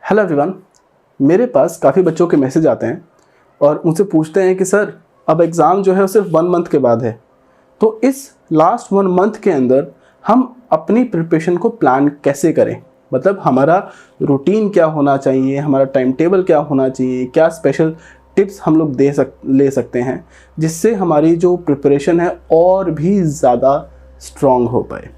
Hello everyone, मेरे पास काफ़ी बच्चों के मैसेज आते हैं और उनसे पूछते हैं कि सर अब एग्ज़ाम जो है वो सिर्फ 1 मंथ के बाद है, तो इस लास्ट 1 मंथ के अंदर हम अपनी प्रिपरेशन को प्लान कैसे करें। मतलब हमारा रूटीन क्या होना चाहिए, हमारा टाइम टेबल क्या होना चाहिए, क्या स्पेशल टिप्स हम लोग ले सकते हैं जिससे हमारी जो प्रिपरेशन है और भी ज़्यादा स्ट्रॉन्ग हो पाए।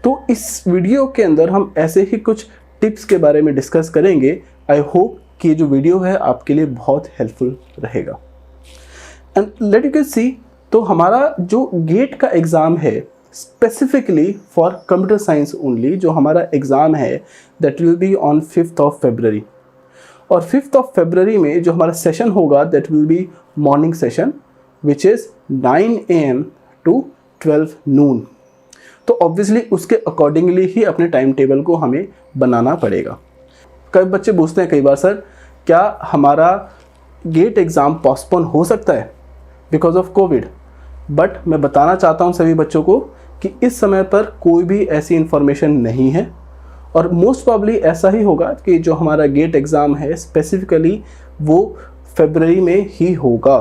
तो इस वीडियो के अंदर हम ऐसे ही कुछ टिप्स के बारे में डिस्कस करेंगे। आई होप कि ये जो वीडियो है आपके लिए बहुत हेल्पफुल रहेगा। And let you can see, तो हमारा जो गेट का एग्ज़ाम है specifically for computer science only, जो हमारा एग्ज़ाम है that will be on 5th of February। और 5th of February में जो हमारा सेशन होगा that will B morning session which is 9 AM to 12 noon। तो ऑब्वियसली उसके अकॉर्डिंगली ही अपने टाइम टेबल को हमें बनाना पड़ेगा। कई बच्चे पूछते हैं कई बार, सर क्या हमारा गेट एग्ज़ाम पोस्टपोन हो सकता है बिकॉज ऑफ कोविड। बट मैं बताना चाहता हूं सभी बच्चों को कि इस समय पर कोई भी ऐसी इन्फॉर्मेशन नहीं है और मोस्ट प्रॉब्ली ऐसा ही होगा कि जो हमारा गेट एग्ज़ाम है स्पेसिफिकली वो फरवरी में ही होगा,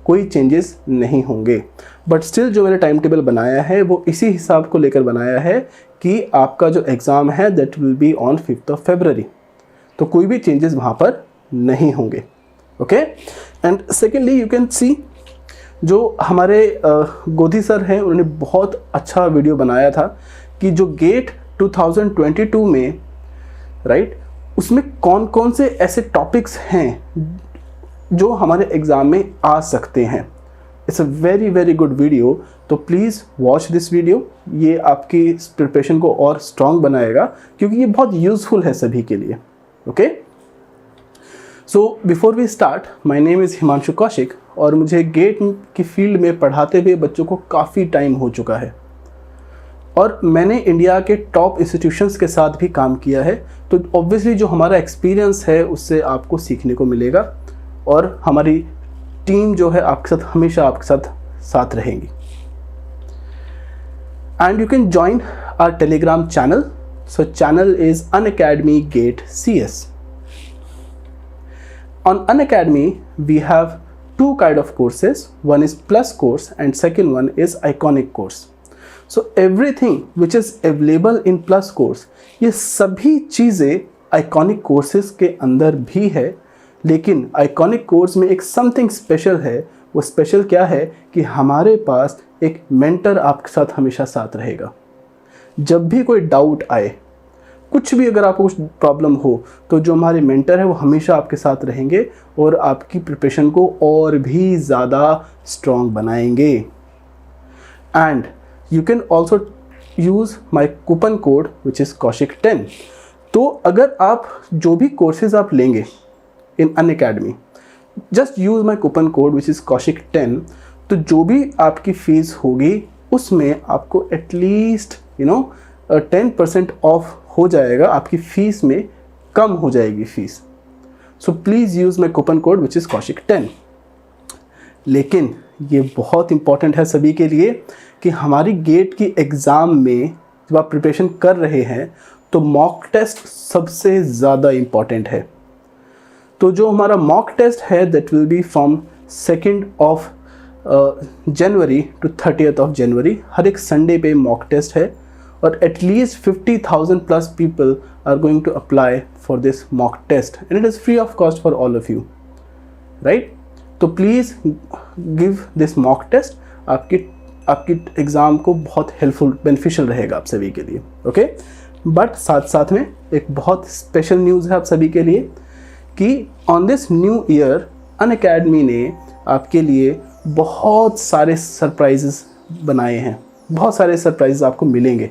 कोई चेंजेस नहीं होंगे। बट स्टिल जो मैंने टाइम टेबल बनाया है वो इसी हिसाब को लेकर बनाया है कि आपका जो एग्ज़ाम है that will be on 5th of February। तो कोई भी चेंजेस वहाँ पर नहीं होंगे। Okay, and secondly you can see, जो हमारे गोधी सर हैं उन्होंने बहुत अच्छा वीडियो बनाया था कि जो गेट 2022 में राइट, उसमें कौन कौन से ऐसे टॉपिक्स हैं जो हमारे एग्ज़ाम में आ सकते हैं। It's a very very good video, तो प्लीज़ वॉच दिस वीडियो। ये आपकी प्रिपरेशन को और स्ट्रॉन्ग बनाएगा क्योंकि ये बहुत यूज़फुल है सभी के लिए। Okay, so before we start, my name is Himanshu Kaushik और मुझे गेट की फील्ड में पढ़ाते हुए बच्चों को काफ़ी टाइम हो चुका है और मैंने इंडिया के टॉप इंस्टीट्यूशंस के साथ भी काम किया है। तो ऑब्वियसली जो हमारा एक्सपीरियंस है उससे आपको सीखने को मिलेगा और हमारी टीम जो है आपके साथ हमेशा आपके साथ रहेंगी। And you can join our Telegram channel. So channel is Unacademy Gate CS। On Unacademy we have 2 kind of courses. One is plus course and second one is iconic course. So everything which is available in plus course, ये सभी चीज़ें iconic courses के अंदर भी है, लेकिन iconic course में एक समथिंग स्पेशल है। वो स्पेशल क्या है कि हमारे पास एक मेंटर आपके साथ हमेशा साथ रहेगा। जब भी कोई डाउट आए, कुछ भी अगर आपको कुछ प्रॉब्लम हो, तो जो हमारे मेंटर है वो हमेशा आपके साथ रहेंगे और आपकी प्रिपरेशन को और भी ज़्यादा स्ट्रॉन्ग बनाएंगे। And you can also use my coupon code which is Kaushik10। तो अगर आप जो भी कोर्सेज आप लेंगे in Unacademy, just use my coupon code which is Kaushik10। तो जो भी आपकी फ़ीस होगी उसमें आपको एटलीस्ट 10% ऑफ हो जाएगा, आपकी फ़ीस में कम हो जाएगी fees. So please use my coupon code which is Kaushik10। लेकिन ये बहुत इंपॉर्टेंट है सभी के लिए कि हमारी गेट की एग्ज़ाम में जब आप प्रिपरेशन कर रहे हैं तो मॉक टेस्ट सबसे ज़्यादा इम्पॉर्टेंट है। तो जो हमारा मॉक टेस्ट है that will be from 2nd of January to 30th of January। हर एक संडे पे मॉक टेस्ट है और at least 50,000 plus people are going to apply for this mock test and it is free of cost for all of you, right. तो please give this mock test, आपकी exam को बहुत helpful beneficial रहेगा आप सभी के लिए। ओके, बट साथ साथ में एक बहुत स्पेशल न्यूज़ है आप सभी के लिए कि on this new year Unacademy ने आपके लिए बहुत सारे सरप्राइजेस बनाए हैं। बहुत सारे सरप्राइजेस आपको मिलेंगे,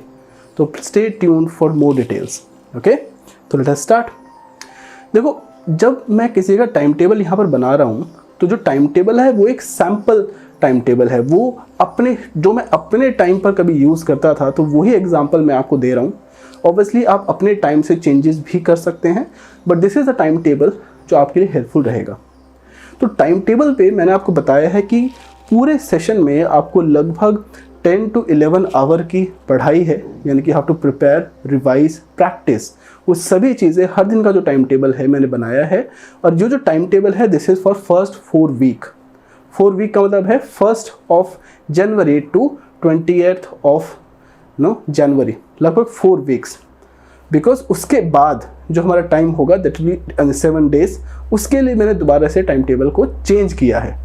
तो stay tuned for more details. Okay, तो लेट अस स्टार्ट। देखो, जब मैं किसी का टाइम टेबल यहाँ पर बना रहा हूँ तो जो टाइम टेबल है वो एक सैम्पल टाइम टेबल है, वो जो मैं अपने टाइम पर कभी यूज़ करता था तो वही एग्जाम्पल मैं आपको दे रहा हूँ। ऑब्वियसली आप अपने टाइम से चेंजेस भी कर सकते हैं, but this is a time table जो आपके लिए हेल्पफुल रहेगा। तो टाइम टेबल पे मैंने आपको बताया है कि पूरे सेशन में आपको लगभग 10 to 11 आवर की पढ़ाई है, यानी कि how to prepare, revise, practice, वो सभी चीज़ें हर दिन का जो टाइम टेबल है मैंने बनाया है। और जो टाइम टेबल है this is for first 4 week. 4 week का मतलब है 1 जनवरी टू 20 जनवरी, लगभग 4 वीक्स। बिकॉज उसके बाद जो हमारा टाइम होगा दैट विल बी 7 डेज, उसके लिए मैंने दोबारा से टाइम टेबल को चेंज किया है।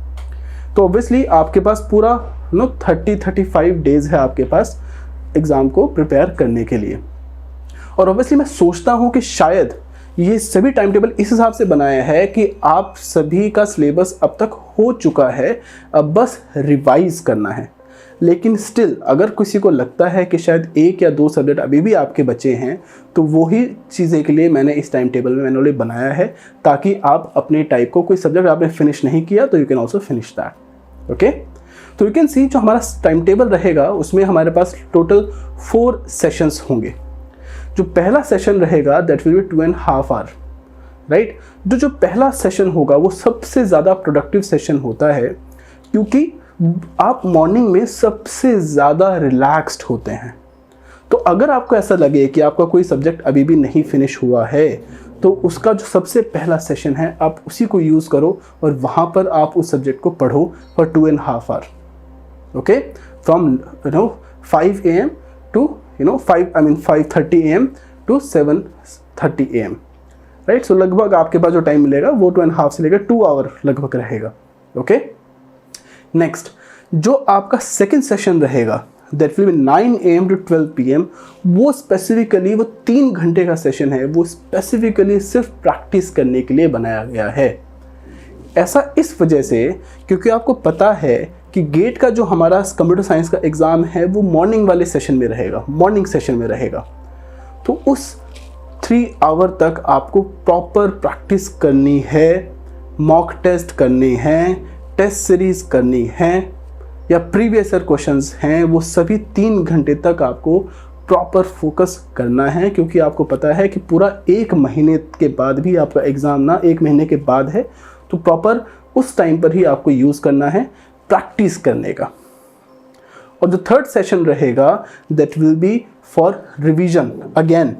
तो ऑब्वियसली आपके पास पूरा 30-35 डेज है आपके पास एग्ज़ाम को प्रिपेयर करने के लिए। और ऑब्वियसली मैं सोचता हूँ कि शायद ये सभी टाइम टेबल इस हिसाब से बनाया है कि आप सभी का सिलेबस अब तक हो चुका है, अब बस रिवाइज करना है। लेकिन स्टिल अगर किसी को लगता है कि शायद 1 या 2 सब्जेक्ट अभी भी आपके बचे हैं, तो वही चीज़ें के लिए मैंने इस टाइम टेबल में मैनुअली बनाया है, ताकि आप अपने टाइप को, कोई सब्जेक्ट आपने फिनिश नहीं किया तो you can also finish that. Okay, तो यू कैन सी जो हमारा टाइम टेबल रहेगा उसमें हमारे पास टोटल 4 सेशंस होंगे। जो पहला सेशन रहेगा that will be 2.5 hour, right. जो पहला सेशन होगा वो सबसे ज़्यादा प्रोडक्टिव सेशन होता है, क्योंकि आप मॉर्निंग में सबसे ज़्यादा रिलैक्स्ड होते हैं। तो अगर आपको ऐसा लगे कि आपका कोई सब्जेक्ट अभी भी नहीं फिनिश हुआ है, तो उसका जो सबसे पहला सेशन है आप उसी को यूज़ करो और वहाँ पर आप उस सब्जेक्ट को पढ़ो for 2.5 hour. Okay, from 5 AM to 5:30 AM to 7:30 AM, right. So लगभग आपके पास जो टाइम मिलेगा वो 2.5 से लेकर 2 आवर लगभग रहेगा। ओके, नेक्स्ट जो आपका सेकेंड सेशन रहेगा that will be 9 AM to 12 PM, वो स्पेसिफिकली वो 3 घंटे का सेशन है, वो स्पेसिफिकली सिर्फ प्रैक्टिस करने के लिए बनाया गया है। ऐसा इस वजह से क्योंकि आपको पता है कि गेट का जो हमारा कंप्यूटर साइंस का एग्ज़ाम है वो मॉर्निंग वाले सेशन में रहेगा, मॉर्निंग सेशन में रहेगा। तो उस 3 आवर तक आपको प्रॉपर प्रैक्टिस करनी है, मॉक टेस्ट करनी है, टेस्ट सीरीज़ करनी है, या प्रीवियस ईयर क्वेश्चंस हैं, वो सभी 3 घंटे तक आपको प्रॉपर फोकस करना है। क्योंकि आपको पता है कि पूरा 1 महीने के बाद भी आपका एग्ज़ाम ना 1 महीने के बाद है, तो प्रॉपर उस टाइम पर ही आपको यूज़ करना है प्रैक्टिस करने का। और जो थर्ड सेशन रहेगा that will B for revision. Again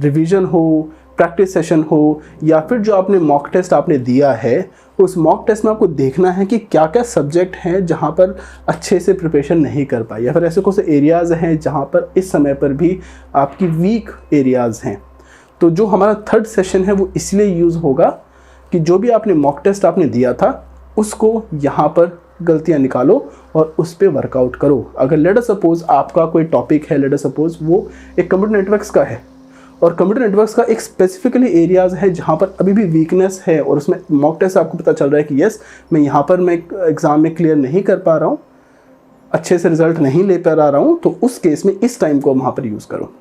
revision हो, प्रैक्टिस सेशन हो, या फिर जो आपने मॉक टेस्ट आपने दिया है, उस मॉक टेस्ट में आपको देखना है कि क्या क्या सब्जेक्ट हैं जहाँ पर अच्छे से प्रिपरेशन नहीं कर पाई, या फिर ऐसे कौन से एरियाज़ हैं जहाँ पर इस समय पर भी आपकी वीक एरियाज़ हैं। तो जो हमारा थर्ड सेशन है वो इसलिए यूज़ होगा कि जो भी आपने मॉक टेस्ट आपने दिया था उसको यहाँ पर गलतियाँ निकालो और उस पर वर्कआउट करो। अगर लेट अस सपोज आपका कोई टॉपिक है, लेट अस सपोज वो एक कंप्यूटर नेटवर्क्स का है, और कंप्यूटर नेटवर्क्स का एक स्पेसिफिकली एरियाज़ है जहाँ पर अभी भी वीकनेस है, और उसमें मॉक टेस्ट आपको पता चल रहा है कि यस मैं यहाँ पर मैं एग्ज़ाम में क्लियर नहीं कर पा रहा हूँ, अच्छे से रिजल्ट नहीं ले पा रहा हूँ, तो उस केस में इस टाइम को वहाँ पर यूज़ करो।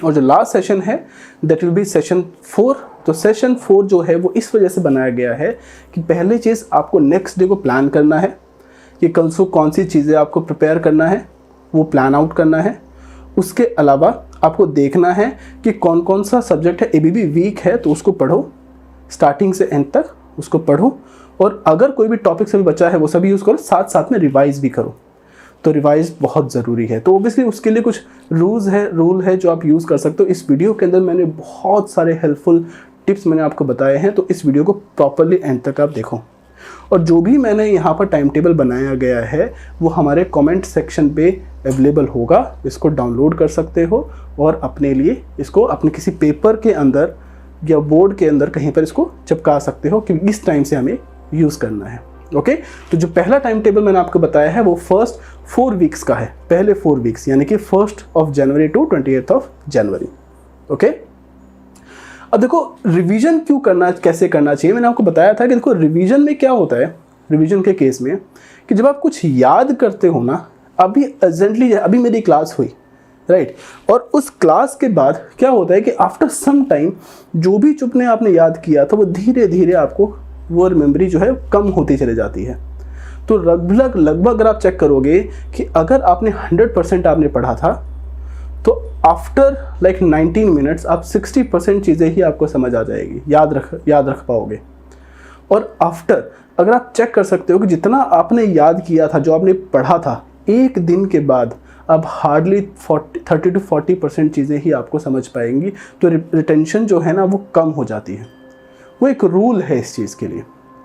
और जो लास्ट सेशन है दैट विल बी सेशन 4। तो सेशन 4 जो है वो इस वजह से बनाया गया है कि पहली चीज़ आपको नेक्स्ट डे को प्लान करना है कि कल से कौन सी चीज़ें आपको प्रिपेयर करना है, वो प्लान आउट करना है। उसके अलावा आपको देखना है कि कौन कौन सा सब्जेक्ट है अभी भी वीक है, तो उसको पढ़ो, स्टार्टिंग से एंड तक उसको पढ़ो, और अगर कोई भी टॉपिक से भी बचा है वो सभी यूज़ करो, साथ साथ में रिवाइज भी करो। तो रिवाइज बहुत ज़रूरी है। तो ओबियसली उसके लिए कुछ रूल है जो आप यूज़ कर सकते हो। इस वीडियो के अंदर मैंने बहुत सारे हेल्पफुल टिप्स मैंने आपको बताए हैं, तो इस वीडियो को प्रॉपरली एंड तक आप देखो। और जो भी मैंने यहाँ पर टाइम टेबल बनाया गया है वो हमारे कमेंट सेक्शन पे अवेलेबल होगा, इसको डाउनलोड कर सकते हो और अपने लिए इसको अपने किसी पेपर के अंदर या बोर्ड के अंदर कहीं पर इसको चिपका सकते हो कि इस टाइम से हमें यूज़ करना है। ओके, तो जो पहला टाइम टेबल मैंने आपको बताया है वो फर्स्ट 4 वीक्स का है, पहले 4 वीक्स, यानी कि 1 जनवरी टू 28 जनवरी। ओके, अब देखो रिवीजन क्यों करना, कैसे करना चाहिए। मैंने आपको बताया था कि देखो रिवीजन में क्या होता है, रिवीजन के केस में कि जब आप कुछ याद करते हो ना, अभी अर्जेंटली अभी मेरी क्लास हुई, राइट, और उस क्लास के बाद क्या होता है कि आफ्टर सम टाइम जो भी चुपने आपने याद किया था वो धीरे धीरे आपको वो मेमोरी जो है कम होती चली जाती है। तो लगभग अगर आप चेक करोगे कि अगर आपने 100% आपने पढ़ा था, तो आफ्टर लाइक 19 मिनट्स आप 60% चीज़ें ही आपको समझ आ जाएगी, याद रख पाओगे। और आफ्टर अगर आप चेक कर सकते हो कि जितना आपने याद किया था, जो आपने पढ़ा था एक दिन के बाद अब हार्डली 30 to 40% चीज़ें ही आपको समझ पाएंगी। तो रिटेंशन जो है ना वो कम हो जाती है। वो एक रूल है इस चीज़ के लिए,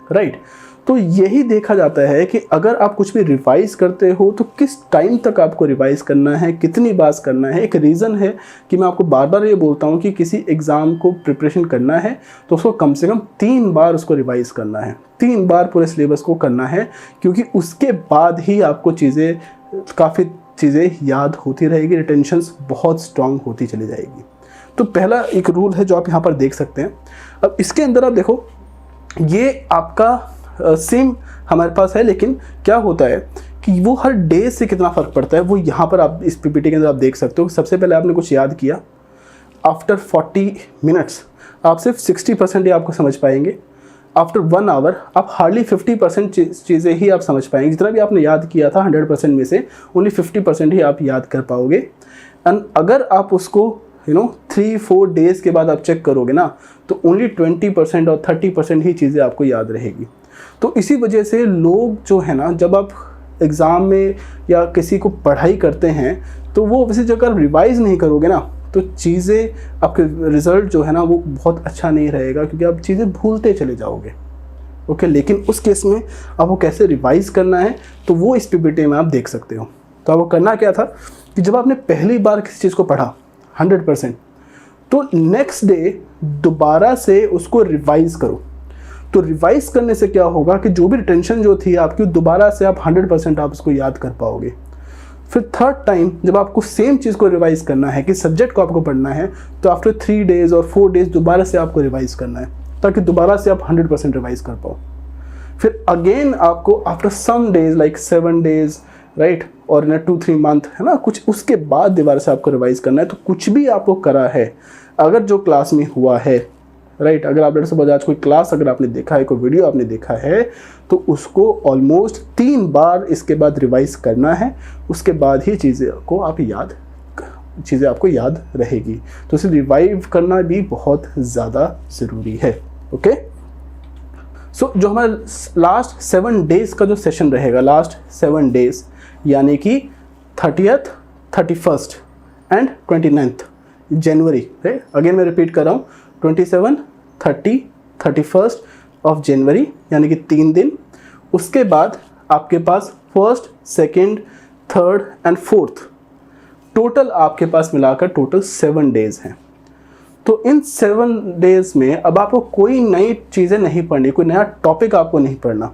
राइट। तो यही देखा जाता है कि अगर आप कुछ भी रिवाइज़ करते हो तो किस टाइम तक आपको रिवाइज़ करना है, कितनी बार करना है। एक रीज़न है कि मैं आपको बार बार ये बोलता हूँ कि किसी एग्ज़ाम को प्रिपरेशन करना है तो उसको कम से कम 3 बार उसको रिवाइज़ करना है, 3 बार पूरे सिलेबस को करना है, क्योंकि उसके बाद ही आपको काफ़ी चीज़ें याद होती रहेगी, रिटेंशंस बहुत स्ट्रांग होती चली जाएगी। तो पहला एक रूल है जो आप यहाँ पर देख सकते हैं। अब इसके अंदर आप देखो, ये आपका सेम हमारे पास है, लेकिन क्या होता है कि वो हर डे से कितना फ़र्क पड़ता है वो यहाँ पर आप इस पीपीटी के अंदर आप देख सकते हो। सबसे पहले आपने कुछ याद किया, आफ्टर 40 मिनट्स आप सिर्फ 60% ही आपको समझ पाएंगे। आफ्टर 1 आवर आप हार्डली 50% चीज़ें ही आप समझ पाएंगे। जितना भी आपने याद किया था 100% में से ओनली 50% ही आप याद कर पाओगे। एंड अगर आप उसको 3-4 डेज़ के बाद आप चेक करोगे ना तो ओनली 20% और 30% ही चीज़ें आपको याद रहेगी। तो इसी वजह से लोग जो है ना, जब आप एग्ज़ाम में या किसी को पढ़ाई करते हैं तो वो वैसे जब आप रिवाइज़ नहीं करोगे ना तो चीज़ें आपके रिज़ल्ट जो है ना वो बहुत अच्छा नहीं रहेगा, क्योंकि आप चीज़ें भूलते चले जाओगे। ओके, लेकिन उस केस में आपको कैसे रिवाइज़ करना है तो वो इस पीपीटी में आप देख सकते हो। तो आपको करना क्या था कि जब आपने पहली बार किसी चीज़ को पढ़ा 100%, तो नेक्स्ट डे दोबारा से उसको रिवाइज़ करो। तो रिवाइज़ करने से क्या होगा कि जो भी रिटेंशन जो थी आपकी, दोबारा से आप 100% आप उसको याद कर पाओगे। फिर थर्ड टाइम जब आपको सेम चीज़ को रिवाइज़ करना है कि सब्जेक्ट को आपको पढ़ना है, तो आफ्टर 3 डेज़ और 4 डेज़ दोबारा से आपको रिवाइज़ करना है, ताकि दोबारा से आप 100% रिवाइज़ कर पाओ। फिर अगेन आपको after some days like 7 days, right, और 2-3 मंथ, है ना, कुछ उसके बाद दोबारा से आपको रिवाइज़ करना है। तो कुछ भी आपको करा है, अगर जो क्लास में हुआ है, राइट, अगर आप जैसे आज कोई क्लास अगर आपने देखा है, कोई वीडियो आपने देखा है, तो उसको ऑलमोस्ट 3 बार इसके बाद रिवाइज़ करना है। उसके बाद ही चीज़ें आपको याद रहेगी। तो इसे रिवाइव करना भी बहुत ज़्यादा ज़रूरी है। ओके, सो जो हमारा लास्ट 7 डेज़ का जो सेशन रहेगा, लास्ट 7 डेज़ यानी कि 30th, 31st and 29th January, right, again मैं रिपीट कर रहा हूँ, 27, 30, 31st ऑफ जनवरी यानी कि 3 दिन। उसके बाद आपके पास 1st, 2nd, 3rd and 4th, total आपके पास मिलाकर टोटल 7 डेज़ हैं। तो इन 7 डेज़ में अब आपको कोई नई चीज़ें नहीं पढ़नी, कोई नया टॉपिक आपको नहीं पढ़ना।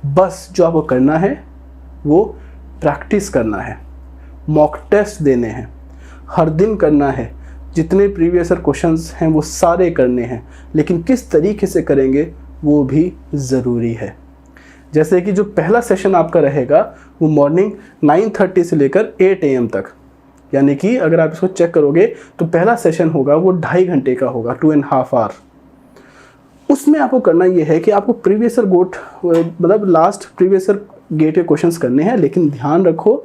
बस जो आपको करना है वो प्रैक्टिस करना है, मॉक टेस्ट देने हैं, हर दिन करना है, जितने प्रीवियस ईयर क्वेश्चंस हैं वो सारे करने हैं, लेकिन किस तरीके से करेंगे वो भी ज़रूरी है। जैसे कि जो पहला सेशन आपका रहेगा वो मॉर्निंग 9:30 से लेकर 8 AM तक, यानी कि अगर आप इसको चेक करोगे तो पहला सेशन होगा वो 2.5 घंटे का होगा, 2.5 आवर। उसमें आपको करना ये है कि आपको प्रीवियस ईयर मतलब लास्ट प्रीवियस ईयर गेट के क्वेश्चंस करने हैं, लेकिन ध्यान रखो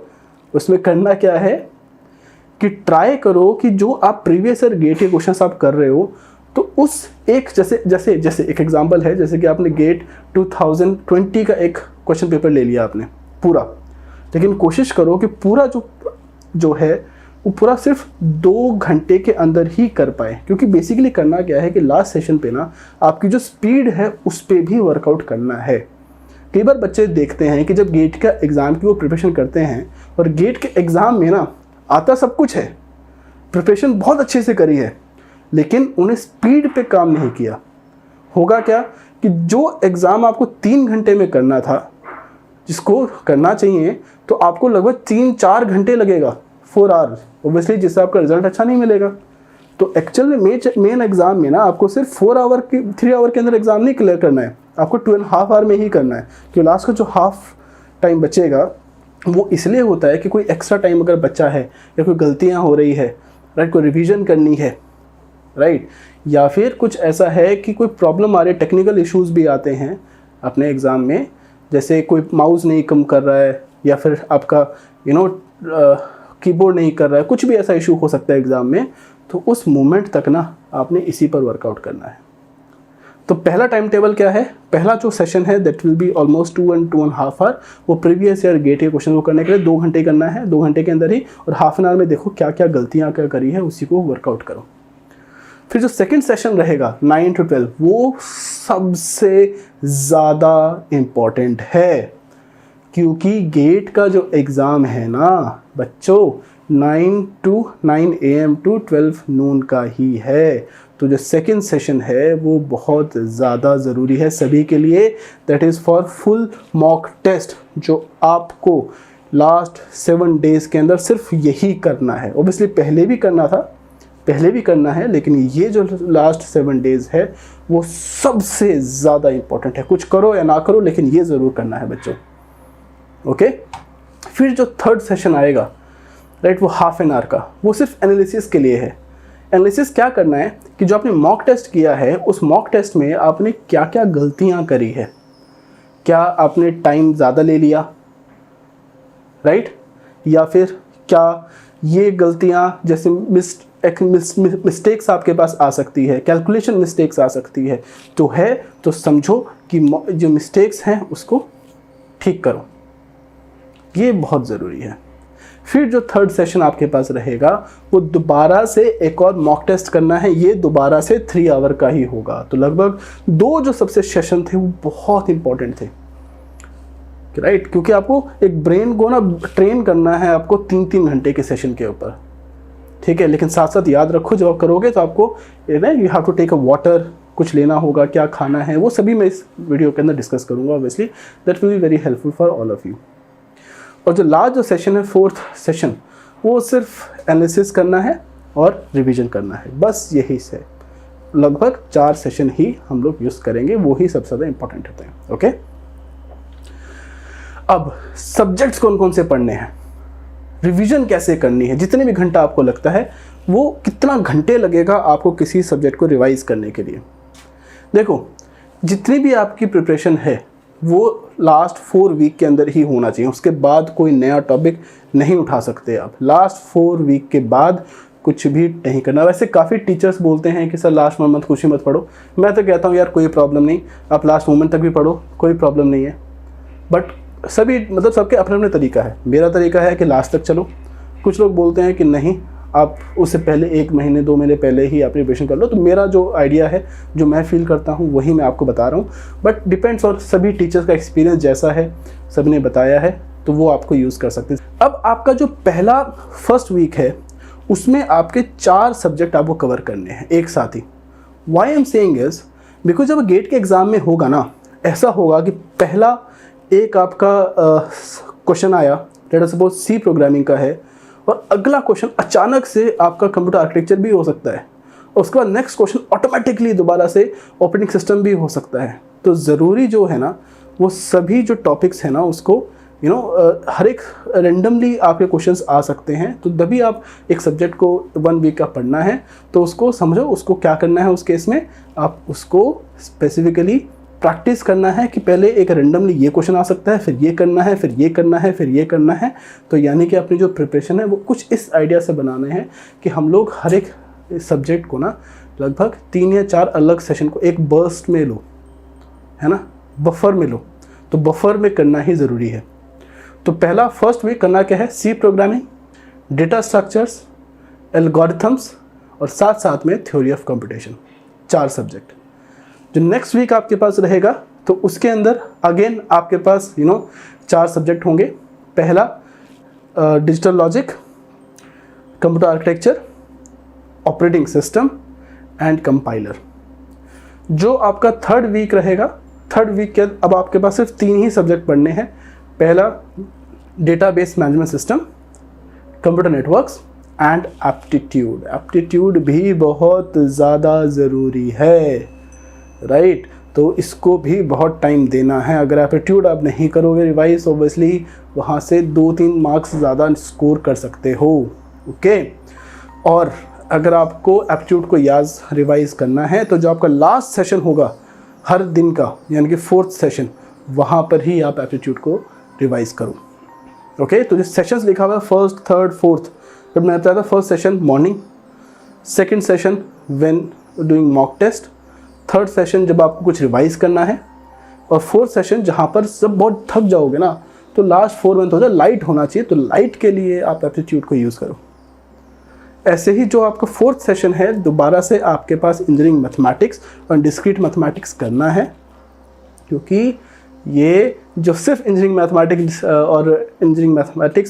उसमें करना क्या है कि ट्राई करो कि जो आप प्रीवियस ईयर गेट के क्वेश्चंस आप कर रहे हो तो उस एक जैसे एक एग्जांपल है, जैसे कि आपने गेट 2020 का एक क्वेश्चन पेपर ले लिया आपने पूरा, लेकिन कोशिश करो कि पूरा जो है वो पूरा सिर्फ 2 घंटे के अंदर ही कर पाए। क्योंकि बेसिकली करना क्या है कि लास्ट सेशन पे ना आपकी जो स्पीड है उस पर भी वर्कआउट करना है। कई बार बच्चे देखते हैं कि जब गेट का एग्ज़ाम की वो प्रिपरेशन करते हैं और गेट के एग्ज़ाम में ना आता सब कुछ है, प्रिपरेशन बहुत अच्छे से करी है, लेकिन उन्हें स्पीड पे काम नहीं किया। होगा क्या कि जो एग्ज़ाम आपको 3 घंटे में करना था, जिसको करना चाहिए तो आपको लगभग 3-4 घंटे लगेगा, 4 आवर्स, ओबियसली, जिससे आपका रिजल्ट अच्छा नहीं मिलेगा। तो एक्चुअल में मेन एग्ज़ाम में ना आपको सिर्फ 3 आवर के अंदर एग्ज़ाम नहीं क्लियर करना है, आपको 2.5 आवर में ही करना है। क्योंकि लास्ट का जो हाफ टाइम बचेगा वो इसलिए होता है कि कोई एक्स्ट्रा टाइम अगर बच्चा है या कोई गलतियां हो रही है, राइट, कोई रिवीजन करनी है, राइट, या फिर कुछ ऐसा है कि कोई प्रॉब्लम आ रही है, टेक्निकल इश्यूज़ भी आते हैं अपने एग्ज़ाम में, जैसे कोई माउस नहीं काम कर रहा है या फिर आपका कीबोर्ड नहीं कर रहा है, कुछ भी ऐसा इशू हो सकता है एग्ज़ाम में। तो उस मोमेंट तक ना आपने इसी पर वर्कआउट करना है। तो पहला टाइम टेबल क्या है, पहला जो सेशन है that will be almost 2.5 hour, वो प्रीवियस ईयर गेट के क्वेश्चन को करने के लिए 2 घंटे करना है, 2 घंटे के अंदर ही, और हाफ एन आवर में देखो क्या क्या गलतियाँ क्या करी है उसी को वर्कआउट करो। फिर जो सेकंड सेशन रहेगा 9 to 12, वो सबसे ज़्यादा इम्पॉर्टेंट है, क्योंकि गेट का जो एग्ज़ाम है ना बच्चों 9 AM to 12 नून का ही है। तो जो सेकंड सेशन है वो बहुत ज़्यादा ज़रूरी है सभी के लिए, that is for full mock test, जो आपको लास्ट 7 डेज़ के अंदर सिर्फ यही करना है। ऑब्वियसली पहले भी करना है, लेकिन ये जो लास्ट 7 डेज़ है वो सबसे ज़्यादा इम्पोर्टेंट है। कुछ करो या ना करो, लेकिन ये ज़रूर करना है बच्चों, ओके। फिर जो थर्ड सेशन आएगा राइट, वो हाफ एन आवर का, वो सिर्फ एनालिसिस के लिए है। एनालिसिस क्या करना है कि जो आपने मॉक टेस्ट किया है उस मॉक टेस्ट में आपने क्या क्या गलतियां करी है, क्या आपने टाइम ज़्यादा ले लिया राइट, या फिर क्या ये गलतियां जैसे मिस्टेक्स आपके पास आ सकती है, कैलकुलेशन मिस्टेक्स आ सकती है, तो समझो कि जो मिस्टेक्स हैं उसको ठीक करो, ये बहुत ज़रूरी है। फिर जो थर्ड सेशन आपके पास रहेगा वो दोबारा से एक और मॉक टेस्ट करना है, ये दोबारा से 3 आवर का ही होगा। तो लगभग 2 जो सबसे सेशन थे वो बहुत इंपॉर्टेंट थे राइट, क्योंकि आपको एक ब्रेन को ना ट्रेन करना है आपको 3-3 घंटे के सेशन के ऊपर, ठीक है। लेकिन साथ साथ याद रखो जब आप करोगे तो आपको you have to take a water, कुछ लेना होगा, क्या खाना है, वो सभी मैं इस वीडियो के अंदर डिस्कस करूँगा। Obviously that will be very helpful for all of you. और जो लास्ट जो सेशन है फोर्थ सेशन, वो सिर्फ एनालिसिस करना है और रिवीजन करना है, बस यही से लगभग 4 सेशन ही हम लोग यूज़ करेंगे, वो ही सबसे ज़्यादा इंपॉर्टेंट होते हैं, ओके। अब सब्जेक्ट्स कौन कौन से पढ़ने हैं, रिवीजन कैसे करनी है, जितने भी घंटा आपको लगता है वो कितना घंटे लगेगा आपको किसी सब्जेक्ट को रिवाइज करने के लिए। देखो जितनी भी आपकी प्रिपरेशन है वो लास्ट 4 वीक के अंदर ही होना चाहिए, उसके बाद कोई नया टॉपिक नहीं उठा सकते आप। लास्ट 4 वीक के बाद कुछ भी नहीं करना। वैसे काफ़ी टीचर्स बोलते हैं कि सर लास्ट मोमेंट कुछ ही मत पढ़ो, मैं तो कहता हूँ यार कोई प्रॉब्लम नहीं, आप लास्ट मोमेंट तक भी पढ़ो, कोई प्रॉब्लम नहीं है। बट सभी सबके अपने अपने तरीका है। मेरा तरीका है कि लास्ट तक चलो, कुछ लोग बोलते हैं कि नहीं आप उससे पहले 1 महीने 2 महीने पहले ही आप प्रिपरेशन कर लो। तो मेरा जो आइडिया है, जो मैं फील करता हूँ वही मैं आपको बता रहा हूँ, बट डिपेंड्स और सभी टीचर्स का एक्सपीरियंस जैसा है, सभी ने बताया है तो वो आपको यूज़ कर सकते हैं। अब आपका जो पहला फर्स्ट वीक है उसमें आपके 4 सब्जेक्ट आपको कवर करने हैं एक साथ ही। Why am saying is because जब गेट के एग्ज़ाम में होगा ना, ऐसा होगा कि पहला एक आपका क्वेश्चन आया, let us suppose C programming का है, और अगला क्वेश्चन अचानक से आपका कंप्यूटर आर्किटेक्चर भी हो सकता है, और उसके बाद नेक्स्ट क्वेश्चन ऑटोमेटिकली दोबारा से ऑपरेटिंग सिस्टम भी हो सकता है। तो ज़रूरी जो है ना वो सभी जो टॉपिक्स हैं ना उसको हर एक रेंडमली आपके क्वेश्चंस आ सकते हैं। तो तभी आप एक सब्जेक्ट को 1 वीक का पढ़ना है तो उसको समझो, उसको क्या करना है उस केस में, आप उसको स्पेसिफिकली प्रैक्टिस करना है कि पहले एक रेंडमली ये क्वेश्चन आ सकता है, फिर ये करना है, फिर ये करना है, फिर ये करना है। तो यानी कि अपनी जो प्रिपरेशन है वो कुछ इस आइडिया से बनाने हैं कि हम लोग हर एक सब्जेक्ट को ना लगभग 3 या 4 अलग सेशन को एक बर्स्ट में लो, है ना, बफर में लो। तो बफर में करना ही ज़रूरी है। तो पहला फर्स्ट वीक करना क्या है, C programming, data structures, algorithms और साथ साथ में थ्योरी ऑफ कंप्यूटेशन, 4 सब्जेक्ट। जो नेक्स्ट वीक आपके पास रहेगा तो उसके अंदर अगेन आपके पास 4 सब्जेक्ट होंगे। पहला digital logic, computer architecture, operating system and compiler. जो आपका थर्ड वीक रहेगा, थर्ड वीक के अब आपके पास सिर्फ 3 ही सब्जेक्ट पढ़ने हैं। पहला database management system, computer networks and aptitude. Aptitude भी बहुत ज़्यादा ज़रूरी है, राइट। तो इसको भी बहुत टाइम देना है। अगर एप्टीट्यूड आप नहीं करोगे रिवाइज, ऑब्वियसली वहाँ से 2-3 मार्क्स ज़्यादा स्कोर कर सकते हो, ओके। और अगर आपको एप्टीट्यूड को याद रिवाइज करना है तो जो आपका लास्ट सेशन होगा हर दिन का, यानी कि 4th सेशन, वहाँ पर ही आप एप्टीट्यूड को रिवाइज करो, ओके। तो जो सेशंस लिखा हुआ है 1st, 3rd, 4th, जब मैं बताया था first session morning, second session when doing mock test, third session जब आपको कुछ रिवाइज करना है, और फोर्थ सेशन जहाँ पर जब बहुत थक जाओगे ना, तो लास्ट 4 मंथ हो जाए लाइट होना चाहिए, तो लाइट के लिए आप एप्टीट्यूड को यूज़ करो। ऐसे ही जो आपका फोर्थ सेशन है, दोबारा से आपके पास इंजीनियरिंग मैथमेटिक्स और डिस्क्रीट मैथमेटिक्स करना है, क्योंकि ये जो सिर्फ इंजीनियरिंग मैथमेटिक्स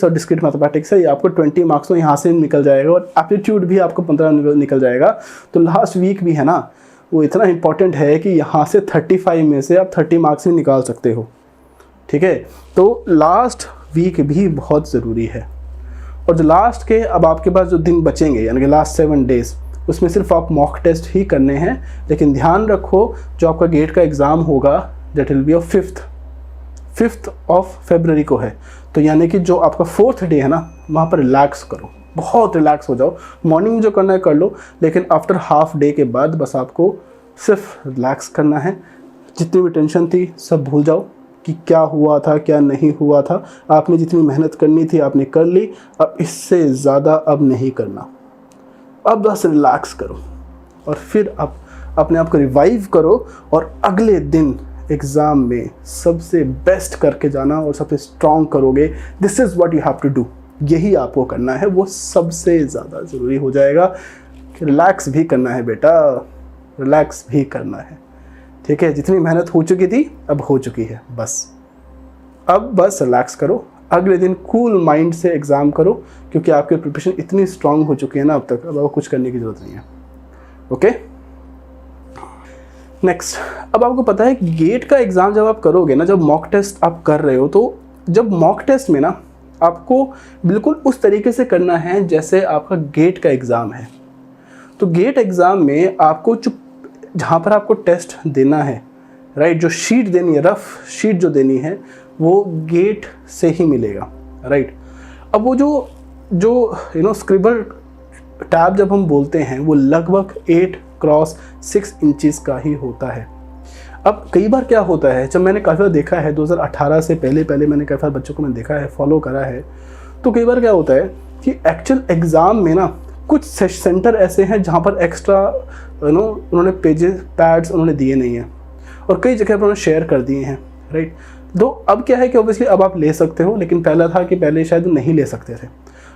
और डिस्क्रीट मैथमेटिक्स है, ये आपको 20 मार्क्स तो यहाँ से निकल जाएगा, और एप्टीट्यूड भी आपको 15 निकल जाएगा। तो लास्ट वीक भी है ना, वो इतना इंपॉर्टेंट है कि यहाँ से 35 में से आप 30 मार्क्स ही निकाल सकते हो। ठीक है, तो लास्ट वीक भी बहुत ज़रूरी है। और जो लास्ट के अब आपके पास जो दिन बचेंगे, यानी कि लास्ट 7 डेज़, उसमें सिर्फ आप मॉक टेस्ट ही करने हैं। लेकिन ध्यान रखो, जो आपका गेट का एग्ज़ाम होगा that will B of 5th of February को है। तो यानी कि जो आपका 4th डे है ना, वहाँ पर रिलैक्स करो, बहुत रिलैक्स हो जाओ। मॉर्निंग में जो करना है कर लो, लेकिन आफ्टर हाफ डे के बाद बस आपको सिर्फ रिलैक्स करना है। जितनी भी टेंशन थी सब भूल जाओ कि क्या हुआ था क्या नहीं हुआ था। आपने जितनी मेहनत करनी थी आपने कर ली, अब इससे ज़्यादा अब नहीं करना। अब बस रिलैक्स करो और फिर अब अपने आप को रिवाइव करो, और अगले दिन एग्ज़ाम में सबसे बेस्ट करके जाना और सबसे स्ट्रॉन्ग करोगे। This is what you have to do, यही आपको करना है, वो सबसे ज़्यादा ज़रूरी हो जाएगा। रिलैक्स भी करना है बेटा, रिलैक्स भी करना है। ठीक है, जितनी मेहनत हो चुकी थी अब हो चुकी है, अब बस रिलैक्स करो। अगले दिन कूल माइंड से एग्ज़ाम करो, क्योंकि आपकी प्रिपरेशन इतनी स्ट्रांग हो चुकी है ना अब तक, अब आपको कुछ करने की ज़रूरत नहीं है। ओके, नेक्स्ट, अब आपको पता है गेट का एग्ज़ाम जब आप करोगे ना, जब मॉक टेस्ट आप कर रहे हो, तो जब मॉक टेस्ट में ना आपको बिल्कुल उस तरीके से करना है जैसे आपका गेट का एग्ज़ाम है। तो गेट एग्ज़ाम में आपको जहाँ पर आपको टेस्ट देना है, राइट, जो शीट देनी है, रफ शीट जो देनी है, वो गेट से ही मिलेगा, राइट। अब वो जो स्क्रिबल टैब जब हम बोलते हैं, वो लगभग 8x6 इंचज़ का ही होता है। अब कई बार क्या होता है, जब मैंने काफ़ी बार देखा है 2018 से पहले मैंने काफ़ी बार बच्चों को मैंने देखा है, फॉलो करा है, तो कई बार क्या होता है कि एक्चुअल एग्ज़ाम में ना कुछ सेंटर ऐसे हैं जहाँ पर एक्स्ट्रा उन्होंने पैड्स उन्होंने दिए नहीं हैं, और कई जगह पर उन्होंने शेयर कर दिए हैं, राइट। तो अब क्या है कि ऑब्वियसली अब आप ले सकते हो, लेकिन पहला था कि पहले शायद नहीं ले सकते थे।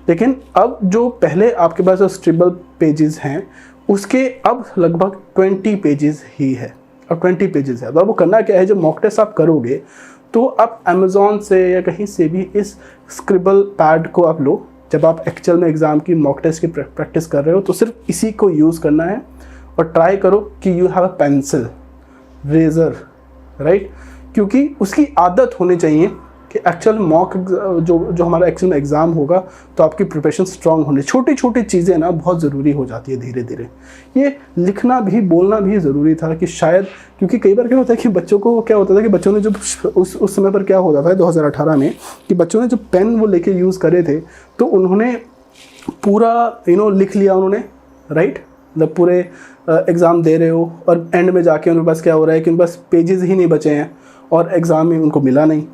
लेकिन अब जो पहले आपके पास जो स्क्रिबल पेजेस हैं, उसके अब लगभग 20 पेजेस ही है, अब 20 पेजेस है। अब वो करना क्या है, जब मॉक टेस्ट आप करोगे तो आप अमेज़ॉन से या कहीं से भी इस स्क्रिबल पैड को आप लो। जब आप एक्चुअल में एग्ज़ाम की मॉक टेस्ट की प्रैक्टिस कर रहे हो तो सिर्फ इसी को यूज़ करना है, और ट्राई करो कि you have a pencil, eraser, right, क्योंकि उसकी आदत होनी चाहिए कि एक्चुअल मॉक जो हमारा एक्चुअल में एग्ज़ाम होगा तो आपकी प्रिपरेशन स्ट्रांग होनी। छोटी छोटी चीज़ें ना बहुत ज़रूरी हो जाती है धीरे धीरे। ये लिखना भी बोलना भी ज़रूरी था कि शायद, क्योंकि कई बार क्या होता है कि बच्चों को क्या होता था कि बच्चों ने जब उस समय पर क्या होता था 2018 में, कि बच्चों ने जब पेन वो लेके यूज़ करे थे तो उन्होंने पूरा लिख लिया उन्होंने, राइट, मतलब पूरे एग्ज़ाम दे रहे हो और एंड में जाके उनके पास क्या हो रहा है कि उनके पास पेजेस ही नहीं बचे हैं और एग्ज़ाम में उनको मिला नहीं,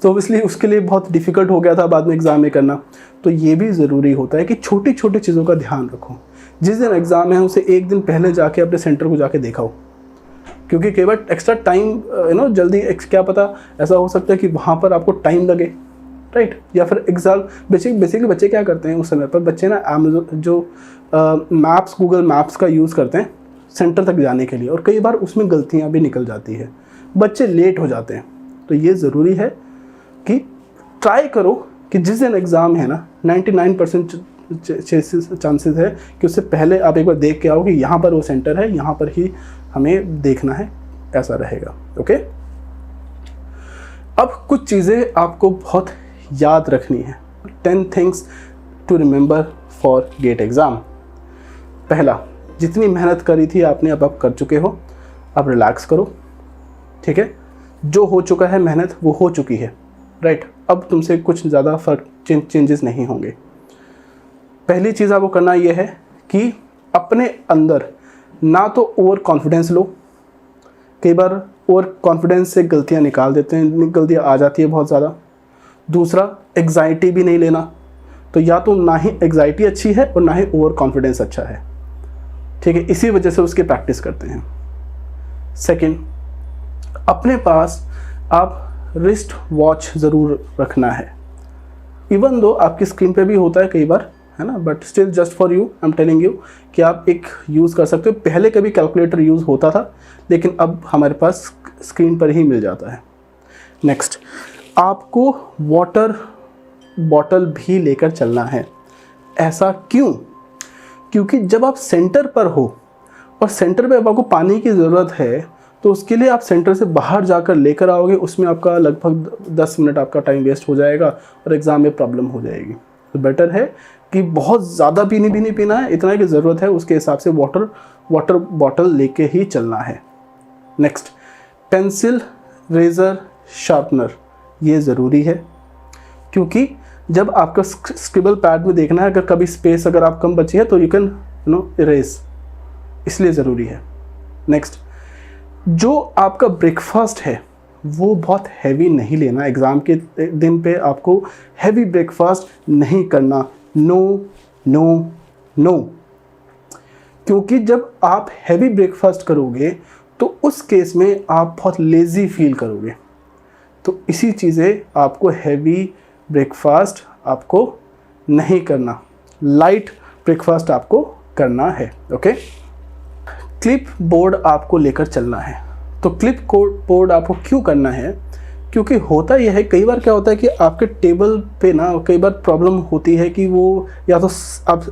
तो ऑब्वियसली उसके लिए बहुत डिफ़िकल्ट हो गया था बाद में एग्ज़ाम में करना। तो ये भी ज़रूरी होता है कि छोटी छोटी चीज़ों का ध्यान रखो। जिस दिन एग्ज़ाम है उसे एक दिन पहले जाके अपने सेंटर को जाके दिखाओ, क्योंकि कई बार एक्स्ट्रा टाइम जल्दी क्या पता ऐसा हो सकता है कि वहाँ पर आपको टाइम लगे, राइट, या फिर एग्ज़ाम बेसिकली बच्चे क्या करते हैं उस समय पर, बच्चे ना अमेज़न जो मैप्स, गूगल मैप्स का यूज़ करते हैं सेंटर तक जाने के लिए, और कई बार उसमें गलतियाँ भी निकल जाती है, बच्चे लेट हो जाते हैं। तो ये ज़रूरी है कि ट्राई करो कि जिस दिन एग्ज़ाम है ना 99% चांसेस है कि उससे पहले आप एक बार देख के आओ कि यहाँ पर वो सेंटर है, यहाँ पर ही हमें देखना है, ऐसा रहेगा। ओके, अब कुछ चीज़ें आपको बहुत याद रखनी है। 10 things to remember for GATE exam. पहला, जितनी मेहनत करी थी आपने अब आप कर चुके हो, अब रिलैक्स करो, ठीक है। जो हो चुका है मेहनत वो हो चुकी है, राइट, अब तुमसे कुछ ज़्यादा फर्क चेंजेस नहीं होंगे। पहली चीज़ आपको करना ये है कि अपने अंदर ना तो ओवर कॉन्फिडेंस लो, कई बार ओवर कॉन्फिडेंस से गलतियाँ निकाल देते हैं, गलतियाँ आ जाती है बहुत ज़्यादा। दूसरा, एग्जाइटी भी नहीं लेना, तो या तो ना ही एग्जाइटी अच्छी है और ना ही ओवर कॉन्फिडेंस अच्छा है, ठीक है, इसी वजह से उसकी प्रैक्टिस करते हैं। सेकंड, अपने पास आप रिस्ट वॉच ज़रूर रखना है। इवन दो आपकी स्क्रीन पे भी होता है कई बार, है ना, but still just for you I am telling you कि आप एक यूज़ कर सकते हो। पहले कभी कैलकुलेटर यूज़ होता था, लेकिन अब हमारे पास स्क्रीन पर ही मिल जाता है। नेक्स्ट, आपको वाटर बॉटल भी लेकर चलना है। ऐसा क्यों? क्योंकि जब आप सेंटर पर हो और सेंटर पे आपको पानी की ज़रूरत है, तो उसके लिए आप सेंटर से बाहर जाकर लेकर आओगे, उसमें आपका लगभग 10 मिनट आपका टाइम वेस्ट हो जाएगा और एग्ज़ाम में प्रॉब्लम हो जाएगी। तो बेटर है कि बहुत ज़्यादा भी नहीं पीना है, इतना की ज़रूरत है उसके हिसाब से वाटर बॉटल लेके ही चलना है। नेक्स्ट, पेंसिल, रेज़र, शार्पनर, ये ज़रूरी है, क्योंकि जब आपका स्क्रिबल पैड में देखना है, अगर कभी स्पेस अगर आप कम बची है तो यू कैन इरेज, इसलिए ज़रूरी है। नेक्स्ट, जो आपका ब्रेकफास्ट है वो बहुत हैवी नहीं लेना। एग्ज़ाम के दिन पे आपको हैवी ब्रेकफास्ट नहीं करना। नो नो नो, क्योंकि जब आप हैवी ब्रेकफास्ट करोगे तो उस केस में आप बहुत लेज़ी फील करोगे। तो इसी चीज़ें आपको हैवी ब्रेकफास्ट आपको नहीं करना, लाइट ब्रेकफास्ट आपको करना है। ओके, क्लिप बोर्ड आपको लेकर चलना है। तो क्लिप बोर्ड आपको क्यों करना है? क्योंकि होता यह है, कई बार क्या होता है कि आपके टेबल पे ना कई बार प्रॉब्लम होती है कि वो या तो आप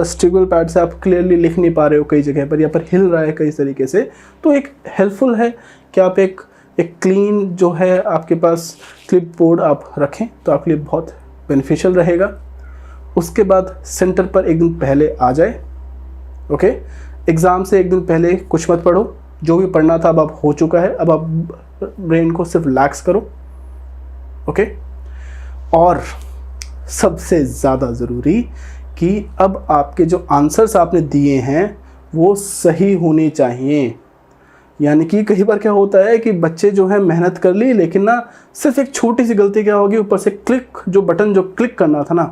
स्क्रिबल पैड से आप क्लियरली लिख नहीं पा रहे हो कई जगह पर, या पर हिल रहा है कई तरीके से। तो एक हेल्पफुल है कि आप एक क्लीन जो है आपके पास क्लिप बोर्ड आप रखें, तो आपके लिए बहुत बेनिफिशियल रहेगा। उसके बाद सेंटर पर एक दिन पहले आ जाए। ओके, एग्ज़ाम से एक दिन पहले कुछ मत पढ़ो, जो भी पढ़ना था अब हो चुका है, अब आप ब्रेन को सिर्फ रिलैक्स करो। ओके, और सबसे ज़्यादा ज़रूरी कि अब आपके जो आंसर्स आपने दिए हैं वो सही होने चाहिए। यानी कि कई बार क्या होता है कि बच्चे जो है मेहनत कर ली, लेकिन ना सिर्फ एक छोटी सी गलती क्या होगी, ऊपर से क्लिक जो बटन जो क्लिक करना था ना,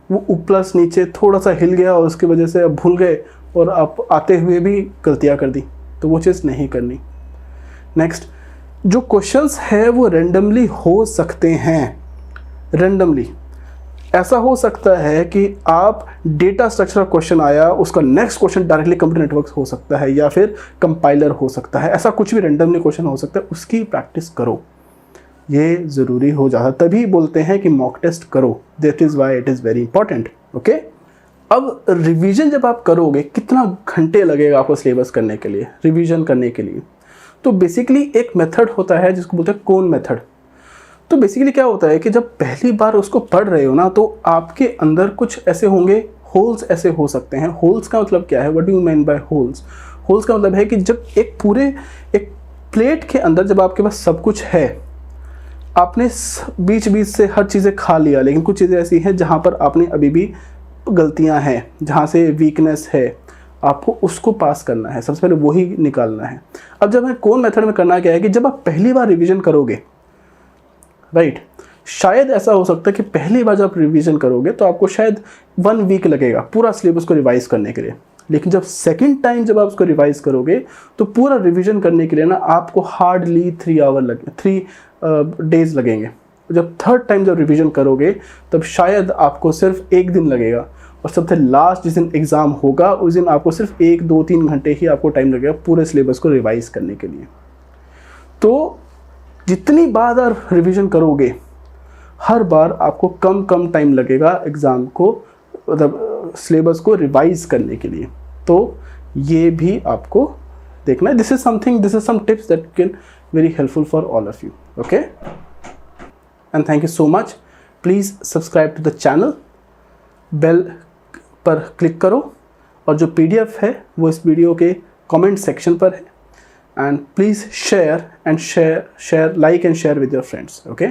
वो ऊपर से नीचे थोड़ा सा हिल गया और उसकी वजह से आप भूल गए और आप आते हुए भी गलतियाँ कर दी। तो वो चीज़ नहीं करनी। नेक्स्ट, जो क्वेश्चंस है वो रेंडमली हो सकते हैं। रेंडमली ऐसा हो सकता है कि आप डेटा स्ट्रक्चर क्वेश्चन आया, उसका next question directly computer network हो सकता है या फिर कंपाइलर हो सकता है। ऐसा कुछ भी रेंडमली क्वेश्चन हो सकता है, उसकी प्रैक्टिस करो, ये ज़रूरी हो जाता। तभी बोलते हैं कि मॉक टेस्ट करो, that is why it is very important. Okay, अब रिवीजन जब आप करोगे, कितना घंटे लगेगा आपको सिलेबस करने के लिए, रिवीजन करने के लिए? तो बेसिकली एक मेथड होता है जिसको बोलते हैं कोन मेथड। तो बेसिकली क्या होता है कि जब पहली बार उसको पढ़ रहे हो ना, तो आपके अंदर कुछ ऐसे होंगे, होल्स ऐसे हो सकते हैं। होल्स का मतलब क्या है? What do you mean by holes? Holes का मतलब है कि जब एक प्लेट के अंदर जब आपके पास सब कुछ है, आपने बीच बीच से हर चीज़ें खा लिया, लेकिन कुछ चीज़ें ऐसी हैं जहाँ पर आपने अभी भी गलतियां हैं, जहाँ से वीकनेस है, आपको उसको पास करना है, सबसे पहले वही निकालना है। अब जब मैं कोन मेथड में करना क्या है कि जब आप पहली बार रिवीजन करोगे, राइट, शायद ऐसा हो सकता है कि पहली बार जब आप रिवीजन करोगे तो आपको शायद 1 वीक लगेगा पूरा सिलेबस को रिवाइज करने के लिए। लेकिन जब सेकंड टाइम जब आप उसको रिवाइज करोगे तो पूरा रिवीजन करने के लिए ना आपको हार्डली 3 डेज लगेंगे। जब थर्ड टाइम जब रिवीजन करोगे तब शायद आपको सिर्फ 1 दिन लगेगा, और सबसे लास्ट जिस दिन एग्ज़ाम होगा उस दिन आपको सिर्फ 1, 2, 3 घंटे ही आपको टाइम लगेगा पूरे सिलेबस को रिवाइज करने के लिए। तो जितनी बार आप रिवीजन करोगे, हर बार आपको कम टाइम लगेगा एग्ज़ाम को, मतलब सिलेबस को रिवाइज करने के लिए। तो ये भी आपको देखना है। This is some tips that can very helpful for all of you. Okay, and thank you so much. Please subscribe to the channel, bell पर क्लिक करो, और जो PDF है वो इस वीडियो के कमेंट सेक्शन पर है। And please share, like and share with your friends. Okay.